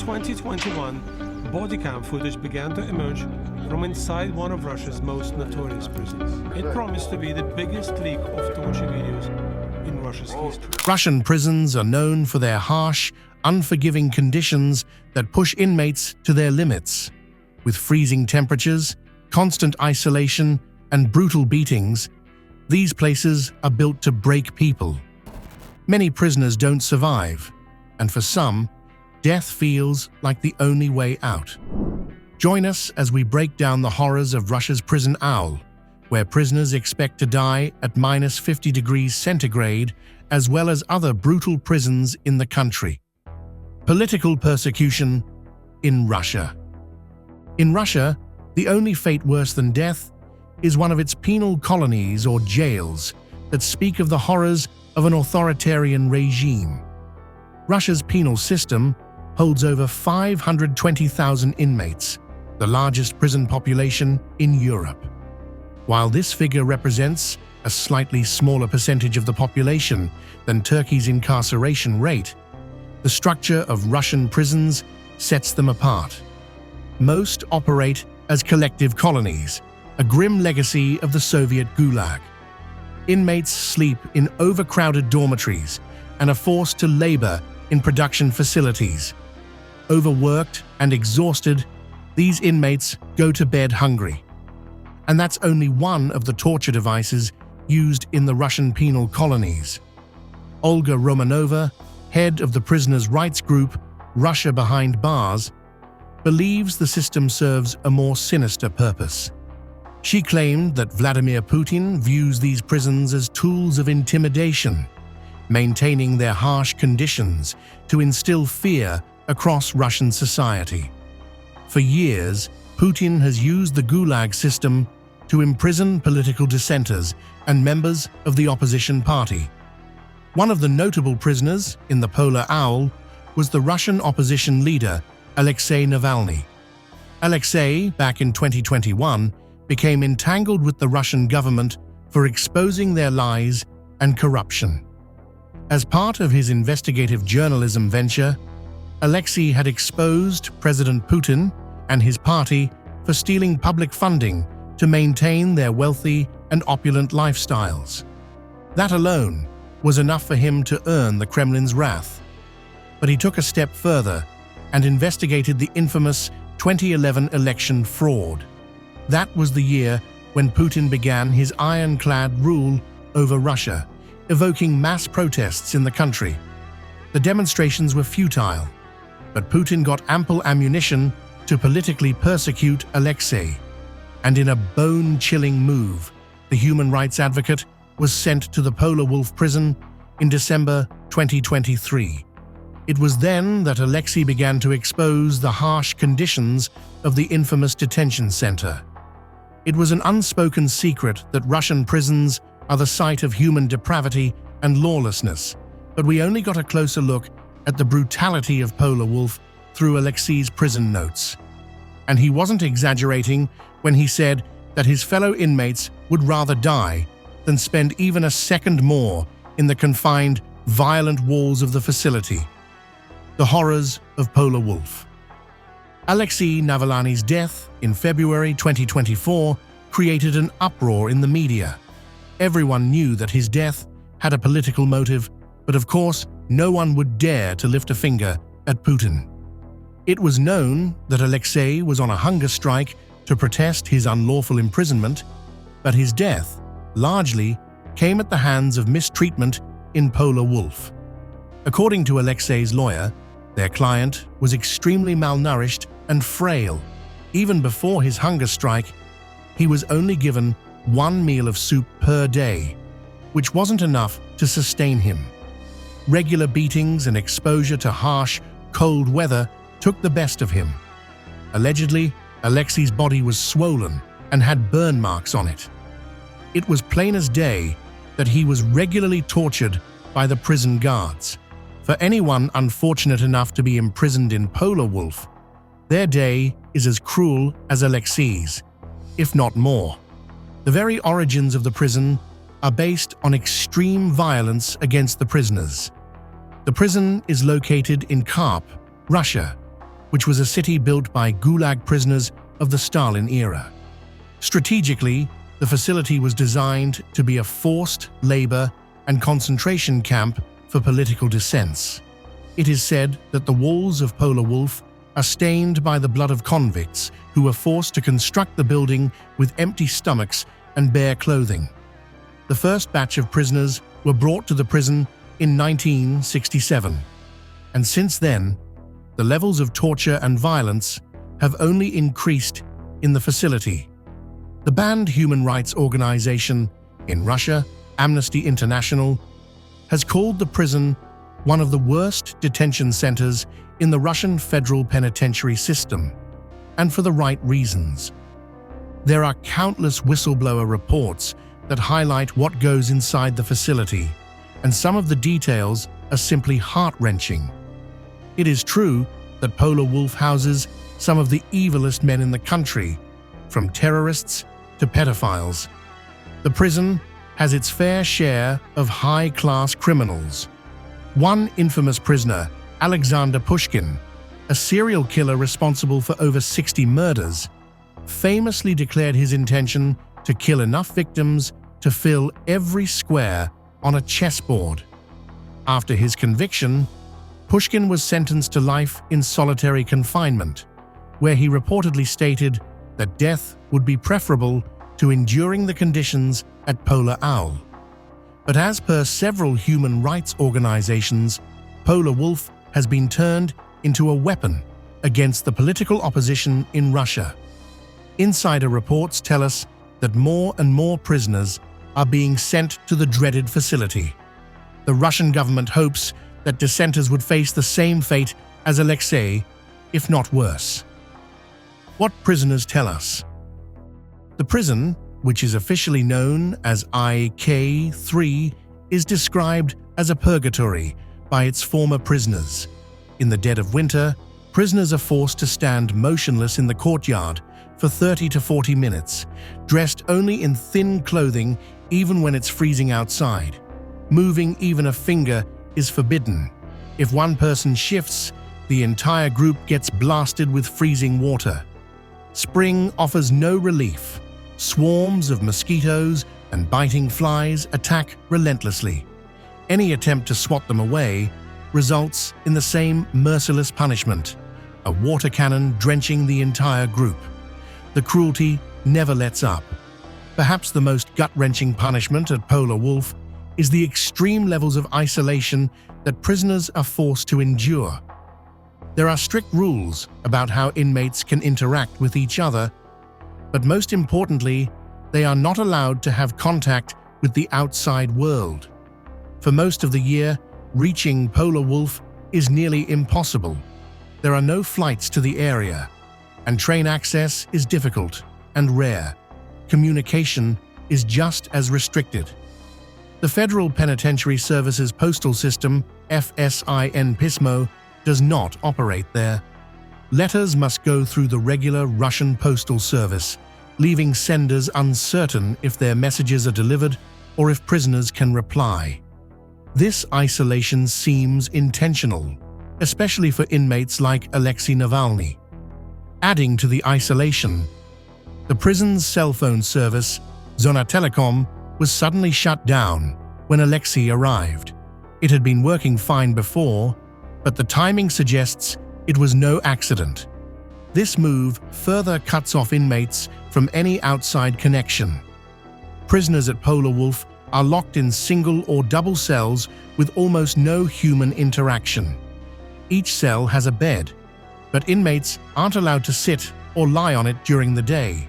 2021, body cam footage began to emerge from inside one of Russia's most notorious prisons. It promised to be the biggest leak of torture videos in Russia's history. Russian prisons are known for their harsh, unforgiving conditions that push inmates to their limits. With freezing temperatures, constant isolation, and brutal beatings, these places are built to break people. Many prisoners don't survive, and for some, death feels like the only way out. Join us as we break down the horrors of Russia's prison owl, where prisoners expect to die at -50 degrees centigrade, as well as other brutal prisons in the country. Political persecution in Russia. In Russia, the only fate worse than death is one of its penal colonies or jails that speak of the horrors of an authoritarian regime. Russia's penal system holds over 520,000 inmates, the largest prison population in Europe. While this figure represents a slightly smaller percentage of the population than Turkey's incarceration rate, the structure of Russian prisons sets them apart. Most operate as collective colonies, a grim legacy of the Soviet Gulag. Inmates sleep in overcrowded dormitories and are forced to labor in production facilities. Overworked and exhausted, these inmates go to bed hungry. And that's only one of the torture devices used in the Russian penal colonies. Olga Romanova, head of the prisoners' rights group Russia Behind Bars, believes the system serves a more sinister purpose. She claimed that Vladimir Putin views these prisons as tools of intimidation, maintaining their harsh conditions to instill fear across Russian society. For years, Putin has used the Gulag system to imprison political dissenters and members of the opposition party. One of the notable prisoners in the Polar Owl was the Russian opposition leader Alexei Navalny. Alexei, back in 2021, became entangled with the Russian government for exposing their lies and corruption. As part of his investigative journalism venture, Alexei had exposed President Putin and his party for stealing public funding to maintain their wealthy and opulent lifestyles. That alone was enough for him to earn the Kremlin's wrath. But he took a step further and investigated the infamous 2011 election fraud. That was the year when Putin began his ironclad rule over Russia, evoking mass protests in the country. The demonstrations were futile, but Putin got ample ammunition to politically persecute Alexei. And in a bone-chilling move, the human rights advocate was sent to the Polar Wolf prison in December 2023. It was then that Alexei began to expose the harsh conditions of the infamous detention center. It was an unspoken secret that Russian prisons are the site of human depravity and lawlessness, but we only got a closer look at the brutality of Polar Wolf through Alexei's prison notes. And he wasn't exaggerating when he said that his fellow inmates would rather die than spend even a second more in the confined, violent walls of the facility. The horrors of Polar Wolf. Alexei Navalny's death in February 2024 created an uproar in the media. Everyone knew that his death had a political motive, but of course, no one would dare to lift a finger at Putin. It was known that Alexei was on a hunger strike to protest his unlawful imprisonment, but his death largely came at the hands of mistreatment in Polar Wolf. According to Alexei's lawyer, their client was extremely malnourished and frail. Even before his hunger strike, he was only given one meal of soup per day, which wasn't enough to sustain him. Regular beatings and exposure to harsh, cold weather took the best of him. Allegedly, Alexei's body was swollen and had burn marks on it. It was plain as day that he was regularly tortured by the prison guards. For anyone unfortunate enough to be imprisoned in Polar Wolf, their day is as cruel as Alexei's, if not more. The very origins of the prison are based on extreme violence against the prisoners. The prison is located in Karp, Russia, which was a city built by Gulag prisoners of the Stalin era. Strategically, the facility was designed to be a forced labor and concentration camp for political dissents. It is said that the walls of Polar Wolf are stained by the blood of convicts who were forced to construct the building with empty stomachs and bare clothing. The first batch of prisoners were brought to the prison in 1967, and since then, the levels of torture and violence have only increased in the facility. The banned human rights organization in Russia, Amnesty International, has called the prison one of the worst detention centers in the Russian federal penitentiary system, and for the right reasons. There are countless whistleblower reports that highlight what goes inside the facility, and some of the details are simply heart-wrenching. It is true that Polar Wolf houses some of the evilest men in the country, from terrorists to pedophiles. The prison has its fair share of high-class criminals. One infamous prisoner, Alexander Pushkin, a serial killer responsible for over 60 murders, famously declared his intention to kill enough victims to fill every square on a chessboard. After his conviction, Pushkin was sentenced to life in solitary confinement, where he reportedly stated that death would be preferable to enduring the conditions at Polar Owl. But as per several human rights organizations, Polar Wolf has been turned into a weapon against the political opposition in Russia. Insider reports tell us that more and more prisoners are being sent to the dreaded facility. The Russian government hopes that dissenters would face the same fate as Alexei, if not worse. What prisoners tell us. The prison, which is officially known as IK3, is described as a purgatory by its former prisoners. In the dead of winter, prisoners are forced to stand motionless in the courtyard for 30 to 40 minutes, dressed only in thin clothing even when it's freezing outside. Moving even a finger is forbidden. If one person shifts, the entire group gets blasted with freezing water. Spring offers no relief. Swarms of mosquitoes and biting flies attack relentlessly. Any attempt to swat them away results in the same merciless punishment, a water cannon drenching the entire group. The cruelty never lets up. Perhaps the most gut-wrenching punishment at Polar Wolf is the extreme levels of isolation that prisoners are forced to endure. There are strict rules about how inmates can interact with each other, but most importantly, they are not allowed to have contact with the outside world. For most of the year, reaching Polar Wolf is nearly impossible. There are no flights to the area, and train access is difficult and rare. Communication is just as restricted. The Federal Penitentiary Services Postal System, FSIN PISMO, does not operate there. Letters must go through the regular Russian postal service, leaving senders uncertain if their messages are delivered or if prisoners can reply. This isolation seems intentional, especially for inmates like Alexei Navalny. Adding to the isolation, the prison's cell phone service, Zona Telecom, was suddenly shut down when Alexei arrived. It had been working fine before, but the timing suggests it was no accident. This move further cuts off inmates from any outside connection. Prisoners at Polar Wolf are locked in single or double cells with almost no human interaction. Each cell has a bed, but inmates aren't allowed to sit or lie on it during the day.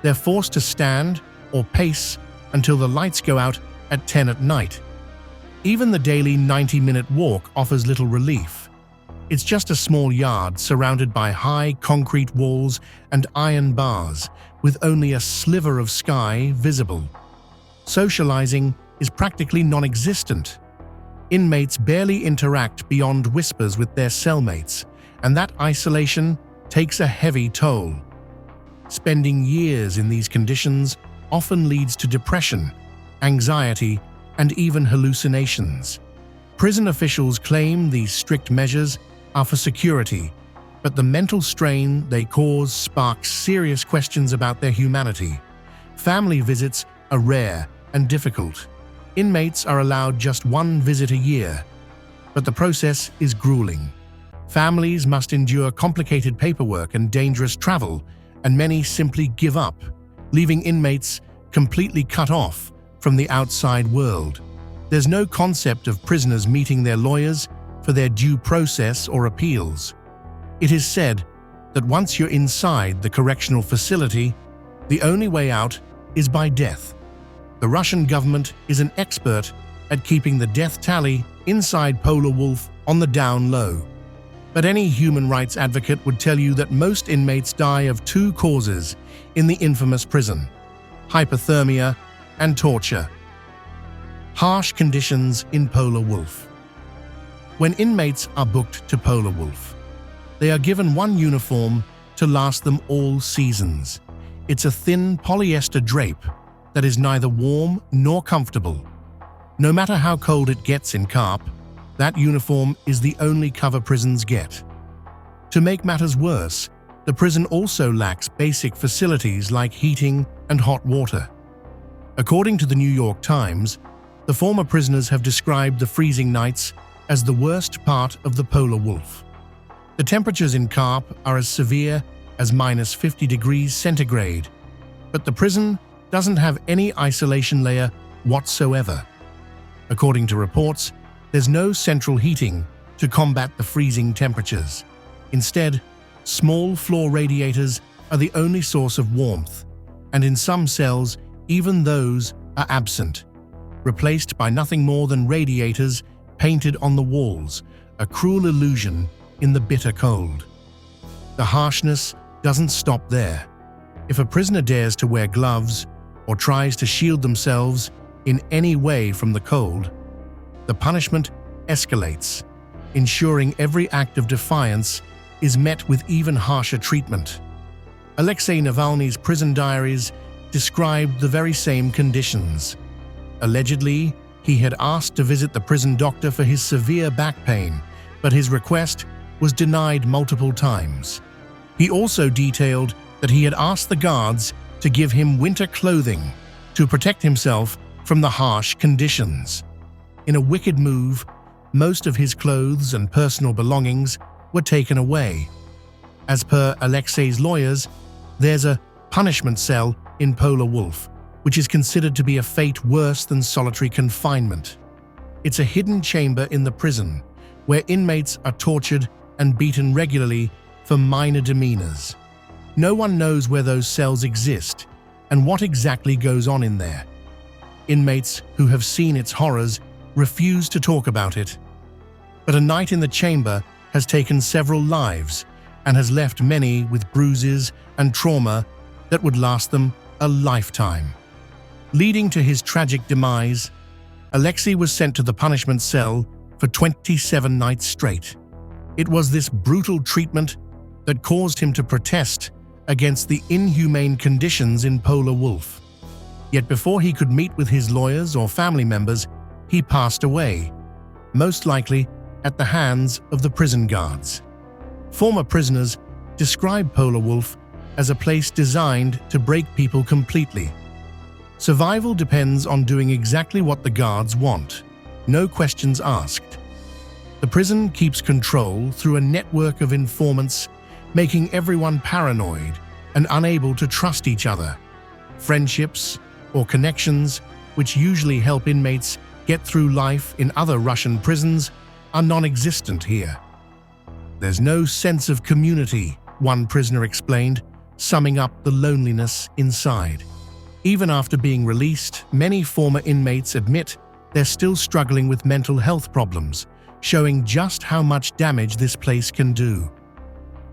They're forced to stand or pace until the lights go out at 10 at night. Even the daily 90-minute walk offers little relief. It's just a small yard surrounded by high concrete walls and iron bars, with only a sliver of sky visible. Socializing is practically non-existent. Inmates barely interact beyond whispers with their cellmates, and that isolation takes a heavy toll. Spending years in these conditions often leads to depression, anxiety, and even hallucinations. Prison officials claim these strict measures are for security, but the mental strain they cause sparks serious questions about their humanity. Family visits are rare and difficult. Inmates are allowed just one visit a year, but the process is grueling. Families must endure complicated paperwork and dangerous travel, and many simply give up, leaving inmates completely cut off from the outside world. There's no concept of prisoners meeting their lawyers for their due process or appeals. It is said that once you're inside the correctional facility, the only way out is by death. The Russian government is an expert at keeping the death tally inside Polar Wolf on the down low. But any human rights advocate would tell you that most inmates die of two causes in the infamous prison: hypothermia and torture. Harsh conditions in Polar Wolf. When inmates are booked to Polar Wolf, they are given one uniform to last them all seasons. It's a thin polyester drape that is neither warm nor comfortable. No matter how cold it gets in Karp, that uniform is the only cover prisons get. To make matters worse, the prison also lacks basic facilities like heating and hot water. According to the New York Times, the former prisoners have described the freezing nights as the worst part of the Polar Wolf. The temperatures in Karp are as severe as -50 degrees centigrade, but the prison doesn't have any isolation layer whatsoever. According to reports, there's no central heating to combat the freezing temperatures. Instead, small floor radiators are the only source of warmth, and in some cells, even those are absent, replaced by nothing more than radiators painted on the walls, a cruel illusion in the bitter cold. The harshness doesn't stop there. If a prisoner dares to wear gloves or tries to shield themselves in any way from the cold, the punishment escalates, ensuring every act of defiance is met with even harsher treatment. Alexei Navalny's prison diaries described the very same conditions. Allegedly, he had asked to visit the prison doctor for his severe back pain, but his request was denied multiple times. He also detailed that he had asked the guards to give him winter clothing to protect himself from the harsh conditions. In a wicked move, most of his clothes and personal belongings were taken away. As per Alexei's lawyers, there's a punishment cell in Polar Wolf, which is considered to be a fate worse than solitary confinement. It's a hidden chamber in the prison, where inmates are tortured and beaten regularly for minor demeanors. No one knows where those cells exist and what exactly goes on in there. Inmates who have seen its horrors refuse to talk about it. But a night in the chamber has taken several lives and has left many with bruises and trauma that would last them a lifetime. Leading to his tragic demise, Alexei was sent to the punishment cell for 27 nights straight. It was this brutal treatment that caused him to protest against the inhumane conditions in Polar Wolf. Yet before he could meet with his lawyers or family members, he passed away, most likely at the hands of the prison guards. Former prisoners describe Polar Wolf as a place designed to break people completely. Survival depends on doing exactly what the guards want, no questions asked. The prison keeps control through a network of informants, making everyone paranoid and unable to trust each other. Friendships or connections, which usually help inmates get through life in other Russian prisons, are non-existent here. There's no sense of community, one prisoner explained, summing up the loneliness inside. Even after being released, many former inmates admit they're still struggling with mental health problems, showing just how much damage this place can do.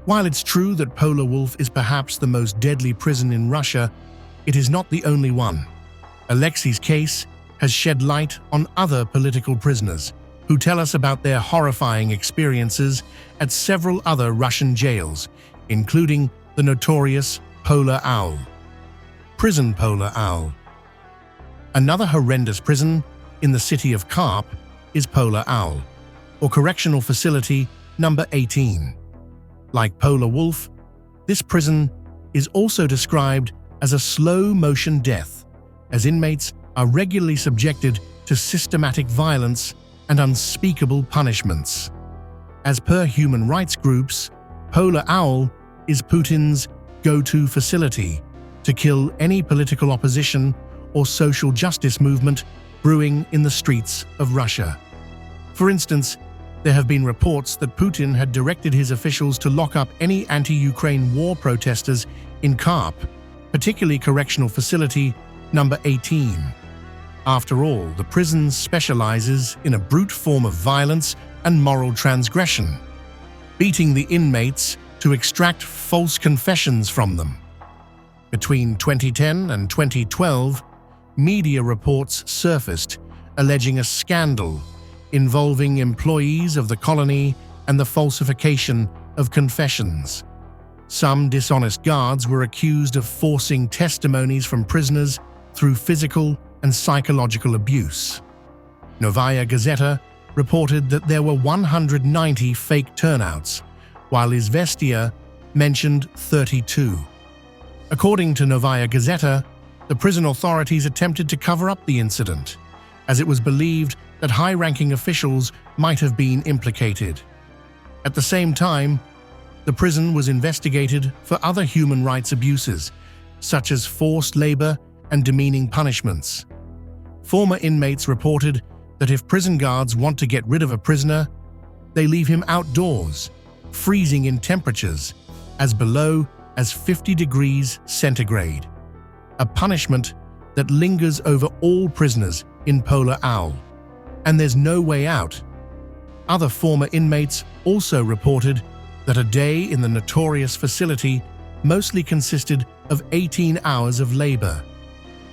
While it's true that Polar Wolf is perhaps the most deadly prison in Russia, it is not the only one. Alexei's case has shed light on other political prisoners who tell us about their horrifying experiences at several other Russian jails, including the notorious Polar Owl. Prison Polar Owl. Another horrendous prison in the city of Karp is Polar Owl, or Correctional Facility Number 18. Like Polar Wolf, this prison is also described as a slow-motion death, as inmates are regularly subjected to systematic violence and unspeakable punishments. As per human rights groups, Polar Owl is Putin's go-to facility to kill any political opposition or social justice movement brewing in the streets of Russia. For instance, there have been reports that Putin had directed his officials to lock up any anti-Ukraine war protesters in Karp, particularly Correctional Facility number 18. After all, the prison specializes in a brute form of violence and moral transgression, beating the inmates to extract false confessions from them. Between 2010 and 2012, media reports surfaced alleging a scandal involving employees of the colony and the falsification of confessions. Some dishonest guards were accused of forcing testimonies from prisoners through physical and psychological abuse. Novaya Gazeta reported that there were 190 fake turnouts, while Izvestia mentioned 32. According to Novaya Gazeta, the prison authorities attempted to cover up the incident, as it was believed that high-ranking officials might have been implicated. At the same time, the prison was investigated for other human rights abuses, such as forced labor and demeaning punishments. Former inmates reported that if prison guards want to get rid of a prisoner, they leave him outdoors, freezing in temperatures as below as 50 degrees centigrade, a punishment that lingers over all prisoners in Polar Owl, and there's no way out. Other former inmates also reported that a day in the notorious facility mostly consisted of 18 hours of labor.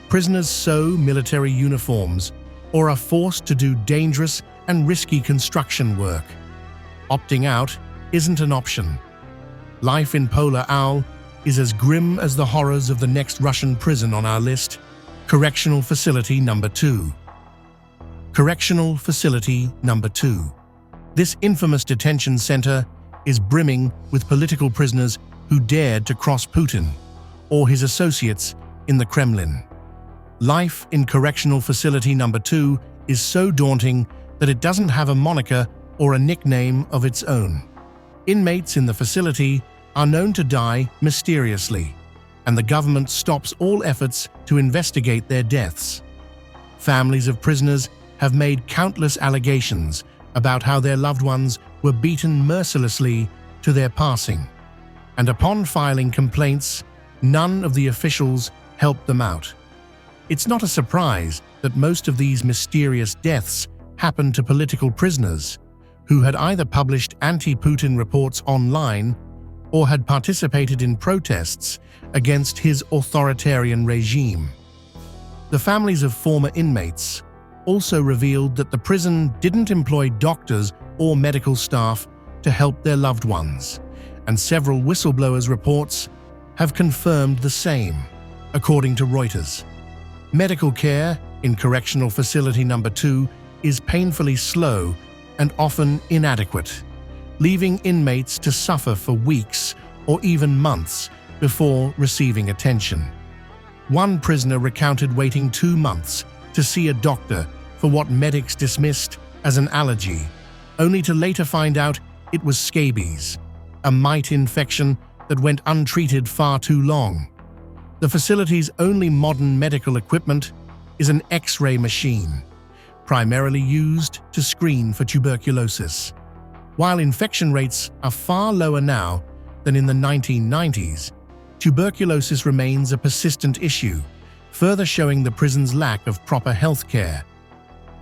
Prisoners sew military uniforms or are forced to do dangerous and risky construction work. Opting out isn't an option. Life in Polar Owl is as grim as the horrors of the next Russian prison on our list, Correctional Facility number 2. Correctional Facility number 2. This infamous detention center is brimming with political prisoners who dared to cross Putin or his associates in the Kremlin. Life in Correctional Facility number 2 is so daunting that it doesn't have a moniker or a nickname of its own. Inmates in the facility are known to die mysteriously, and the government stops all efforts to investigate their deaths. Families of prisoners have made countless allegations about how their loved ones were beaten mercilessly to their passing, and upon filing complaints, none of the officials helped them out. It's not a surprise that most of these mysterious deaths happened to political prisoners who had either published anti-Putin reports online or had participated in protests against his authoritarian regime. The families of former inmates also revealed that the prison didn't employ doctors or medical staff to help their loved ones, and several whistleblowers' reports have confirmed the same, according to Reuters. Medical care in Correctional Facility number 2 is painfully slow and often inadequate, leaving inmates to suffer for weeks or even months before receiving attention. One prisoner recounted waiting 2 months to see a doctor for what medics dismissed as an allergy, only to later find out it was scabies, a mite infection that went untreated far too long. The facility's only modern medical equipment is an X-ray machine, primarily used to screen for tuberculosis. While infection rates are far lower now than in the 1990s, tuberculosis remains a persistent issue, further showing the prison's lack of proper health care.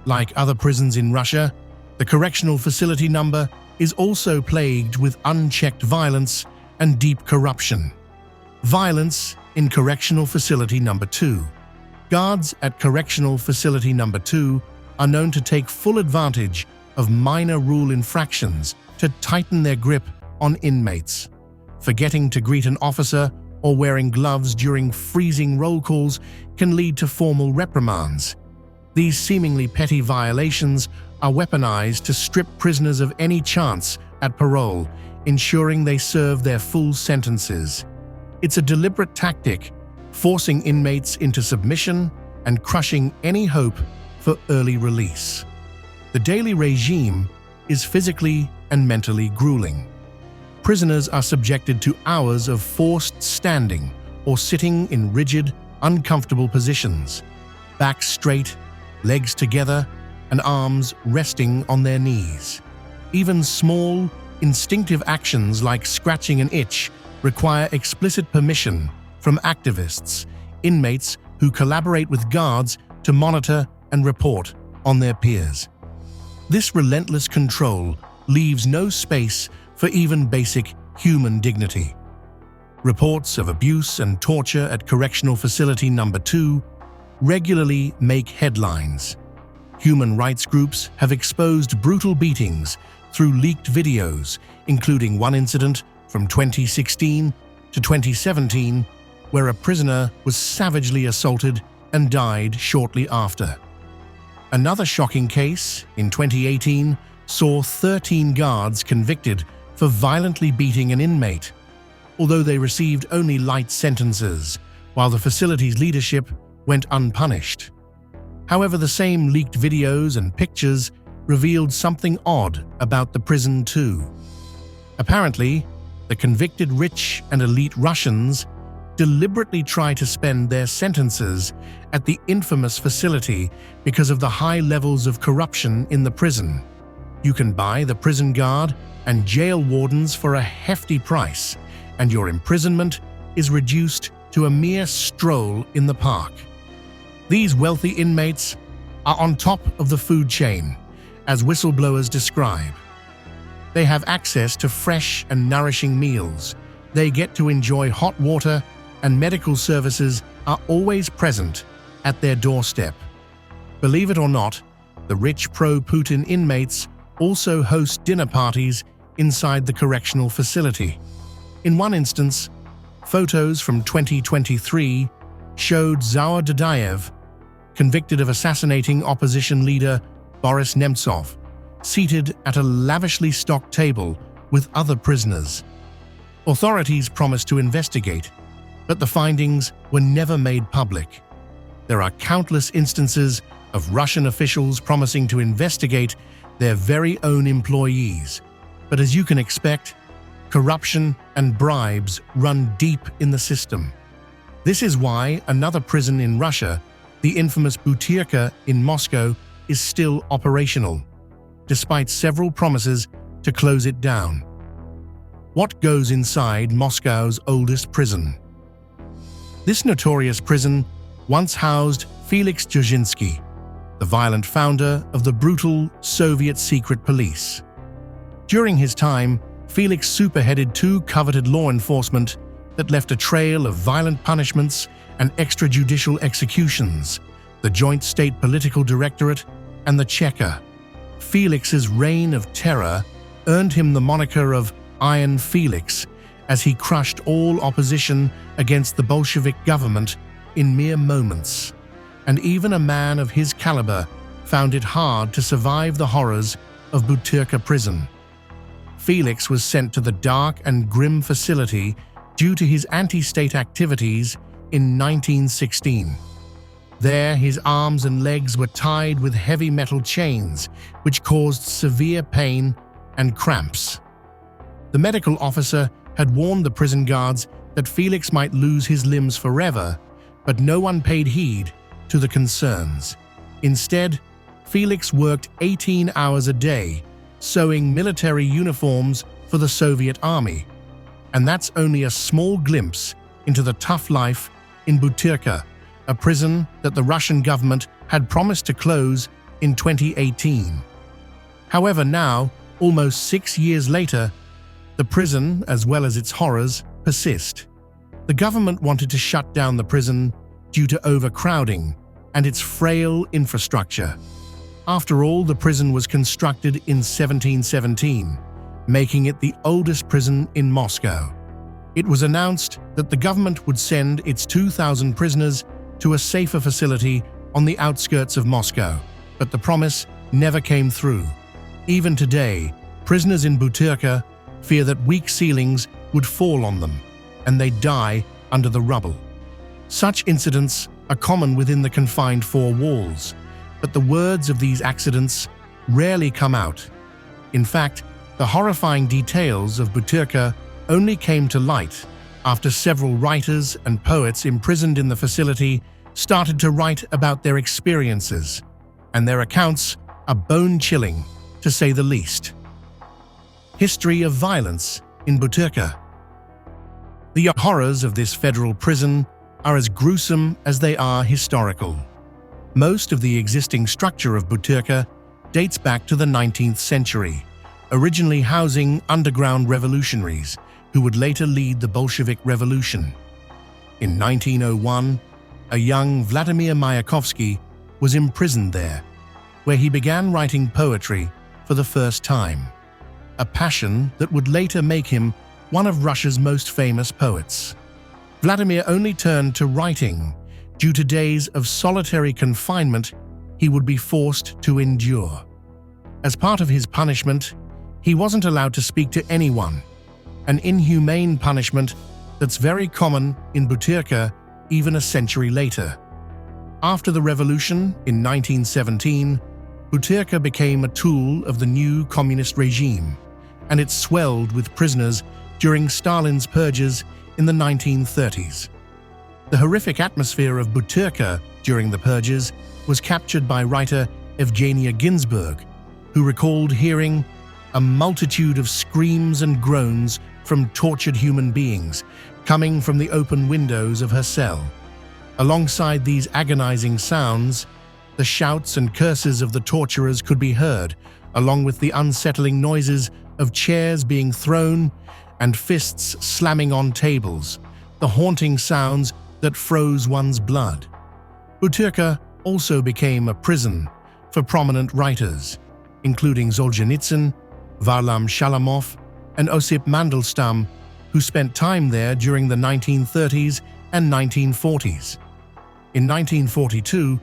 Like other prisons in Russia, the correctional facility number is also plagued with unchecked violence and deep corruption. Violence in Correctional Facility number 2. Guards at Correctional Facility number 2 are known to take full advantage of minor rule infractions to tighten their grip on inmates. Forgetting to greet an officer or wearing gloves during freezing roll calls can lead to formal reprimands. These seemingly petty violations are weaponized to strip prisoners of any chance at parole ensuring they serve their full sentences. It's a deliberate tactic, forcing inmates into submission and crushing any hope for early release. The daily regime is physically and mentally grueling. Prisoners are subjected to hours of forced standing or sitting in rigid, uncomfortable positions, back straight, legs together, and arms resting on their knees. Even small, instinctive actions like scratching an itch require explicit permission from activists, inmates who collaborate with guards to monitor and report on their peers. This relentless control leaves no space for even basic human dignity. Reports of abuse and torture at Correctional Facility Number 2 regularly make headlines. Human rights groups have exposed brutal beatings through leaked videos, including one incident from 2016 to 2017, where a prisoner was savagely assaulted and died shortly after. Another shocking case, in 2018, saw 13 guards convicted for violently beating an inmate, although they received only light sentences, while the facility's leadership went unpunished. However, the same leaked videos and pictures revealed something odd about the prison too. Apparently, the convicted rich and elite Russians deliberately try to spend their sentences at the infamous facility because of the high levels of corruption in the prison. You can buy the prison guard and jail wardens for a hefty price, and your imprisonment is reduced to a mere stroll in the park. These wealthy inmates are on top of the food chain, as whistleblowers describe. They have access to fresh and nourishing meals. They get to enjoy hot water, and medical services are always present at their doorstep. Believe it or not, the rich pro-Putin inmates also host dinner parties inside the correctional facility. In one instance, photos from 2023 showed Zaur Dadayev, convicted of assassinating opposition leader Boris Nemtsov, seated at a lavishly stocked table with other prisoners. Authorities promised to investigate, but the findings were never made public. There are countless instances of Russian officials promising to investigate their very own employees, but as you can expect, corruption and bribes run deep in the system. This is why another prison in Russia, the infamous Butyrka in Moscow, is still operational, despite several promises to close it down. What goes inside Moscow's oldest prison? This notorious prison once housed Felix Dzerzhinsky, the violent founder of the brutal Soviet secret police. During his time, Felix superheaded two coveted law enforcement that left a trail of violent punishments and extrajudicial executions, the Joint State Political Directorate and the Cheka. Felix's reign of terror earned him the moniker of Iron Felix, as he crushed all opposition against the Bolshevik government in mere moments. And even a man of his caliber found it hard to survive the horrors of Butyrka prison. Felix was sent to the dark and grim facility due to his anti-state activities in 1916. There, his arms and legs were tied with heavy metal chains, which caused severe pain and cramps. The medical officer had warned the prison guards that Felix might lose his limbs forever, but no one paid heed to the concerns. Instead, Felix worked 18 hours a day, sewing military uniforms for the Soviet army. And that's only a small glimpse into the tough life in Butyrka, a prison that the Russian government had promised to close in 2018. However, now, almost 6 years later, the prison, as well as its horrors, persist. The government wanted to shut down the prison due to overcrowding and its frail infrastructure. After all, the prison was constructed in 1717, making it the oldest prison in Moscow. It was announced that the government would send its 2,000 prisoners to a safer facility on the outskirts of Moscow, but the promise never came through. Even today, prisoners in Butyrka fear that weak ceilings would fall on them, and they'd die under the rubble. Such incidents are common within the confined four walls, but the words of these accidents rarely come out. In fact, the horrifying details of Butyrka only came to light after several writers and poets imprisoned in the facility started to write about their experiences, and their accounts are bone-chilling, to say the least. History of violence in Butyrka. The horrors of this federal prison are as gruesome as they are historical. Most of the existing structure of Butyrka dates back to the 19th century, originally housing underground revolutionaries who would later lead the Bolshevik Revolution. In 1901, a young Vladimir Mayakovsky was imprisoned there, where he began writing poetry for the first time, a passion that would later make him one of Russia's most famous poets. Vladimir only turned to writing due to days of solitary confinement he would be forced to endure. As part of his punishment, he wasn't allowed to speak to anyone, an inhumane punishment that's very common in Butyrka even a century later. After the revolution in 1917, Butyrka became a tool of the new communist regime, and it swelled with prisoners during Stalin's purges in the 1930s. The horrific atmosphere of Butyrka during the purges was captured by writer Evgenia Ginsburg, who recalled hearing a multitude of screams and groans from tortured human beings coming from the open windows of her cell. Alongside these agonizing sounds, the shouts and curses of the torturers could be heard, along with the unsettling noises of chairs being thrown and fists slamming on tables, the haunting sounds that froze one's blood. Butyrka also became a prison for prominent writers, including Solzhenitsyn, Varlam Shalamov, and Osip Mandelstam, who spent time there during the 1930s and 1940s. In 1942,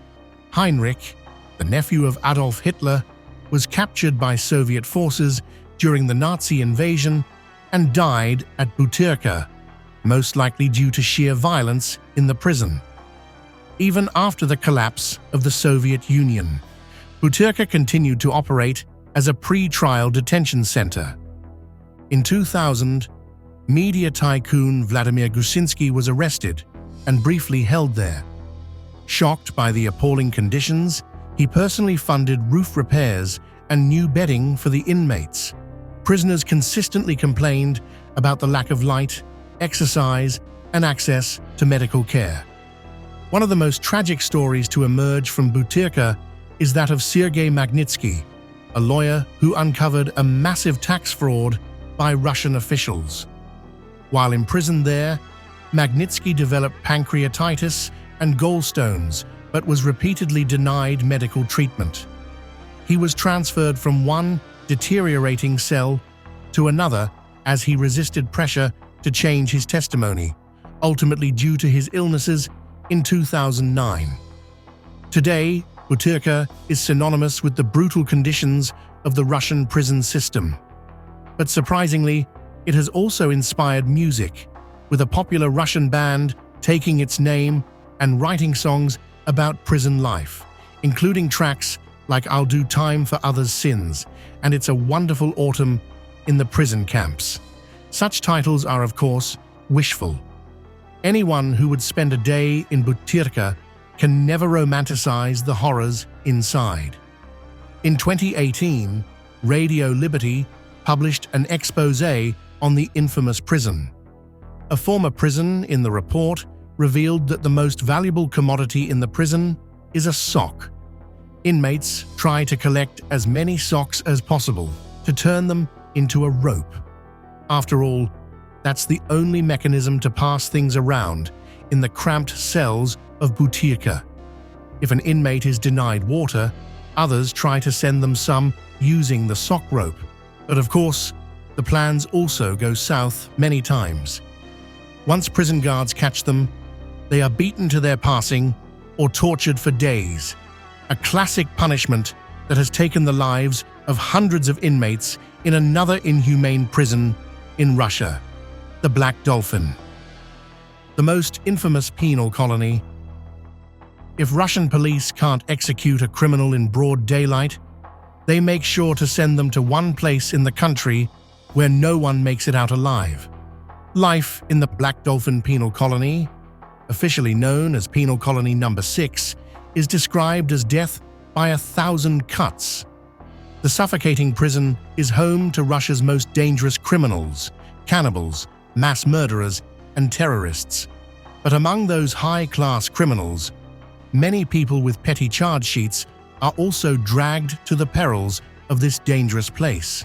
Heinrich, the nephew of Adolf Hitler, was captured by Soviet forces during the Nazi invasion and died at Butyrka, most likely due to sheer violence in the prison. Even after the collapse of the Soviet Union, Butyrka continued to operate as a pre-trial detention center. In 2000, media tycoon Vladimir Gusinsky was arrested and briefly held there. Shocked by the appalling conditions, he personally funded roof repairs and new bedding for the inmates. Prisoners consistently complained about the lack of light, exercise, and access to medical care. One of the most tragic stories to emerge from Butyrka is that of Sergei Magnitsky, a lawyer who uncovered a massive tax fraud by Russian officials. While imprisoned there, Magnitsky developed pancreatitis and gallstones, but was repeatedly denied medical treatment. He was transferred from one deteriorating cell to another as he resisted pressure to change his testimony, ultimately due to his illnesses in 2009. Today, Butyrka is synonymous with the brutal conditions of the Russian prison system. But surprisingly, it has also inspired music, with a popular Russian band taking its name and writing songs about prison life, including tracks like I'll Do Time for Others' Sins and It's a Wonderful Autumn in the Prison Camps. Such titles are, of course, wishful. Anyone who would spend a day in Butyrka can never romanticize the horrors inside. In 2018, Radio Liberty published an exposé on the infamous prison. A former prison in the report revealed that the most valuable commodity in the prison is a sock. Inmates try to collect as many socks as possible to turn them into a rope. After all, that's the only mechanism to pass things around in the cramped cells of Butyrka. If an inmate is denied water, others try to send them some using the sock rope. But of course, the plans also go south many times. Once prison guards catch them, they are beaten to their passing or tortured for days, a classic punishment that has taken the lives of hundreds of inmates in another inhumane prison in Russia, the Black Dolphin. The most infamous penal colony. If Russian police can't execute a criminal in broad daylight, they make sure to send them to one place in the country where no one makes it out alive. Life in the Black Dolphin penal colony, officially known as Penal Colony Number 6, is described as death by 1,000 cuts. The suffocating prison is home to Russia's most dangerous criminals, cannibals, mass murderers, and terrorists. But among those high-class criminals, many people with petty charge sheets are also dragged to the perils of this dangerous place.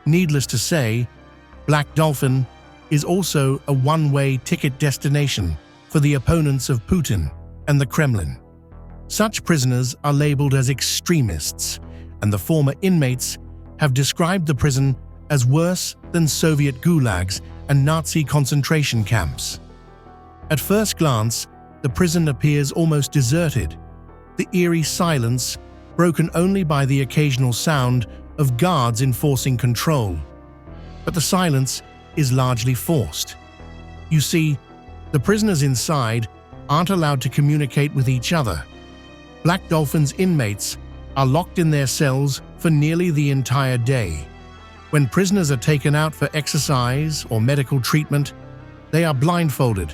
Needless to say, Black Dolphin is also a one-way ticket destination for the opponents of Putin and the Kremlin. Such prisoners are labeled as extremists, and the former inmates have described the prison as worse than Soviet gulags and Nazi concentration camps. At first glance, the prison appears almost deserted, the eerie silence broken only by the occasional sound of guards enforcing control. But the silence is largely forced. You see, the prisoners inside aren't allowed to communicate with each other. Black Dolphin's inmates are locked in their cells for nearly the entire day. When prisoners are taken out for exercise or medical treatment, they are blindfolded,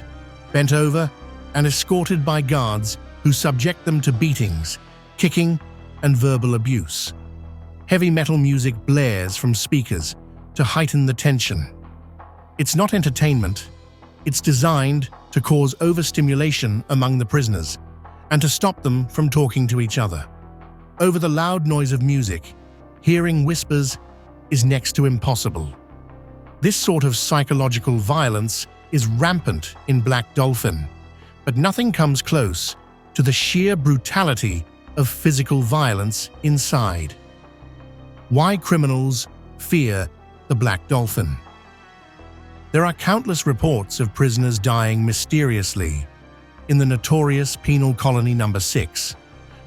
bent over, and escorted by guards who subject them to beatings, kicking, and verbal abuse. Heavy metal music blares from speakers to heighten the tension. It's not entertainment. It's designed to cause overstimulation among the prisoners and to stop them from talking to each other. Over the loud noise of music, hearing whispers is next to impossible. This sort of psychological violence is rampant in Black Dolphin, but nothing comes close to the sheer brutality of physical violence inside. Why criminals fear the Black Dolphin? There are countless reports of prisoners dying mysteriously in the notorious Penal Colony Number 6,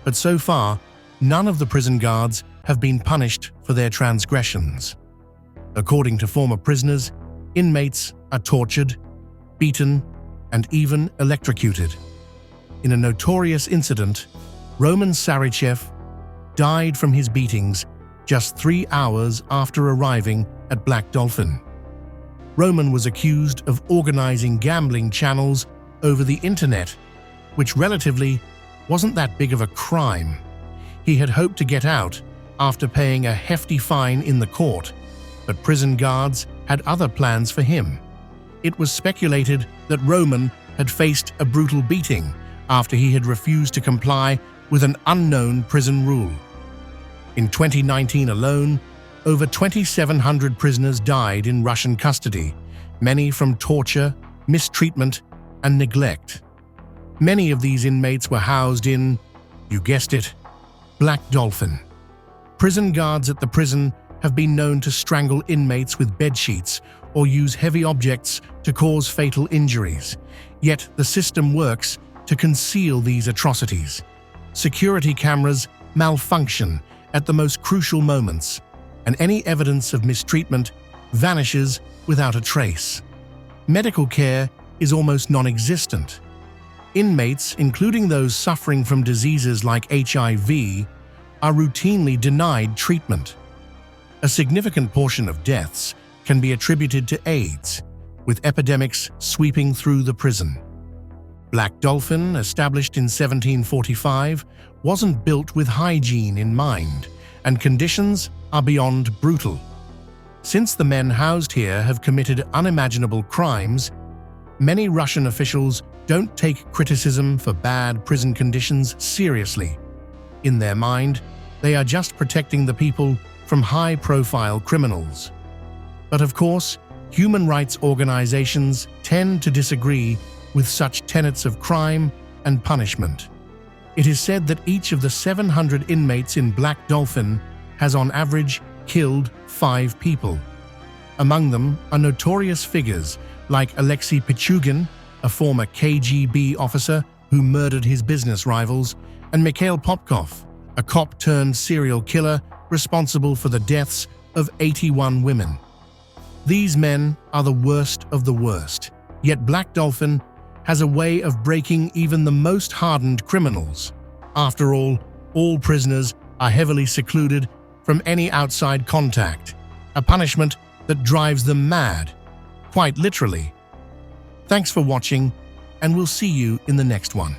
but so far, none of the prison guards have been punished for their transgressions. According to former prisoners, inmates are tortured, beaten, and even electrocuted. In a notorious incident, Roman Sarichev died from his beatings just 3 hours after arriving at Black Dolphin. Roman was accused of organizing gambling channels over the internet, which relatively wasn't that big of a crime. He had hoped to get out after paying a hefty fine in the court, but prison guards had other plans for him. It was speculated that Roman had faced a brutal beating after he had refused to comply with an unknown prison rule. In 2019 alone, over 2,700 prisoners died in Russian custody, many from torture, mistreatment, and neglect. Many of these inmates were housed in, you guessed it, Black Dolphin. Prison guards at the prison have been known to strangle inmates with bedsheets or use heavy objects to cause fatal injuries. Yet the system works to conceal these atrocities. Security cameras malfunction at the most crucial moments, and any evidence of mistreatment vanishes without a trace. Medical care is almost non-existent. Inmates, including those suffering from diseases like HIV, are routinely denied treatment. A significant portion of deaths can be attributed to AIDS, with epidemics sweeping through the prison. Black Dolphin, established in 1745, wasn't built with hygiene in mind, and conditions are beyond brutal. Since the men housed here have committed unimaginable crimes, many Russian officials don't take criticism for bad prison conditions seriously. In their mind, they are just protecting the people from high-profile criminals. But of course, human rights organizations tend to disagree with such tenets of crime and punishment. It is said that each of the 700 inmates in Black Dolphin has on average killed 5 people. Among them are notorious figures like Alexei Pushkin, a former KGB officer who murdered his business rivals, and Mikhail Popkov, a cop-turned serial killer responsible for the deaths of 81 women. These men are the worst of the worst, yet Black Dolphin has a way of breaking even the most hardened criminals. After all prisoners are heavily secluded from any outside contact, a punishment that drives them mad, quite literally. Thanks for watching, and we'll see you in the next one.